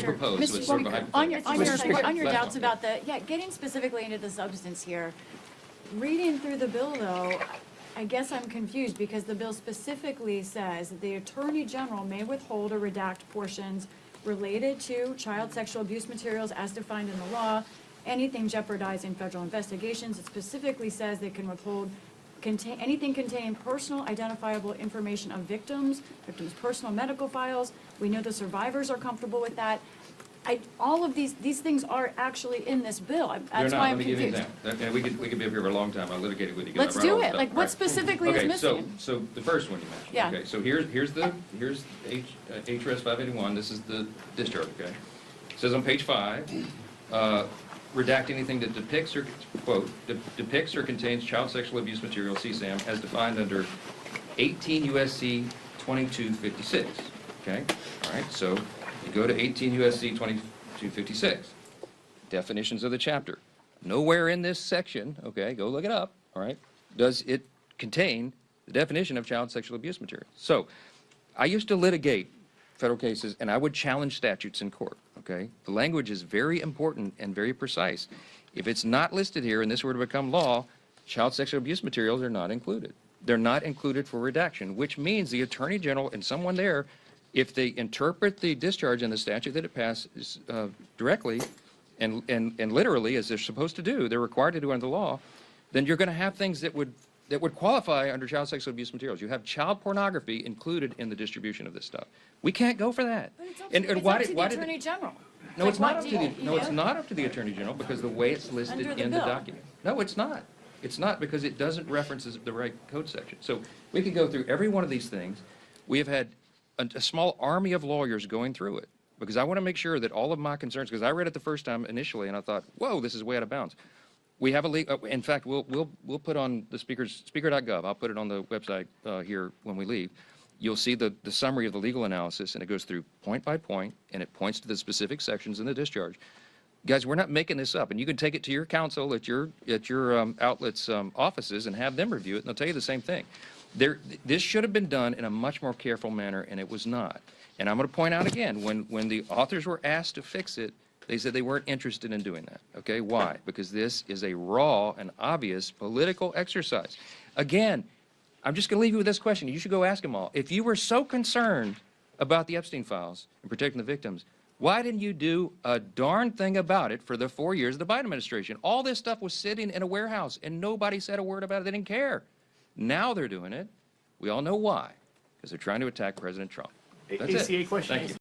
being proposed. So it's Mr. sort of a Speaker, hypothetical. on your doubts about getting specifically into the substance here, reading through the bill though, I guess I'm confused because the bill specifically says that the Attorney General may withhold or redact portions related to child sexual abuse materials as defined in the law, anything jeopardizing federal investigations. It specifically says they can withhold anything containing personal identifiable information of victims' personal medical files. We know the survivors are comfortable with that. All of these things are actually in this bill. That's why I'm Let me give you an confused. example. And we could be up here for a long time. I'll litigate it with you. Let's do it. Like, what specifically is Okay, missing? so the first one you mentioned. Yeah. Okay, so here's HRS 581. This is the discharge, okay? It says on page 5, redact anything that depicts or, quote, depicts or contains child sexual abuse material, CSAM, as defined under 18 U.S.C. 2256, okay? All right, so you go to 18 U.S.C. 2256, definitions of the chapter. Nowhere in this section, okay, go look it up, all right, does it contain the definition of child sexual abuse material. So I used to litigate federal cases, and I would challenge statutes in court, okay? The language is very important and very precise. If it's not listed here and this were to become law, child sexual abuse materials are not included. They're not included for redaction, which means the Attorney General and someone there, if they interpret the discharge in the statute that it passes directly and literally, as they're supposed to do, they're required to do under the law, then you're going to have things that would qualify under child sexual abuse materials. You have child pornography included in the distribution of this stuff. We can't go for that. But it's up to the Attorney General. No, Like, it's not what up do to you- the, no, it's not up to the Attorney General because the way it's listed Under the in the bill. document. No, it's not. It's not because it doesn't reference the right code section. So we could go through every one of these things. We have had a small army of lawyers going through it because I want to make sure that all of my concerns, because I read it the first time initially and I thought, whoa, this is way out of bounds. We have a in fact, we'll put on the speaker.gov. I'll put it on the website here when we leave. You'll see the summary of the legal analysis, and it goes through point by point, and it points to the specific sections in the discharge. Guys, we're not making this up, and you can take it to your counsel at your outlet's offices and have them review it, and they'll tell you the same thing. This should have been done in a much more careful manner, and it was not. And I'm going to point out again, when the authors were asked to fix it, they said they weren't interested in doing that. Okay, why? Because this is a raw and obvious political exercise. Again, I'm just going to leave you with this question. You should go ask them all. If you were so concerned about the Epstein files and protecting the victims, why didn't you do a darn thing about it for the 4 years of the Biden administration? All this stuff was sitting in a warehouse, and nobody said a word about it. They didn't care. Now they're doing it. We all know why. Because they're trying to attack President Trump. That's it. ACA question. Thank you.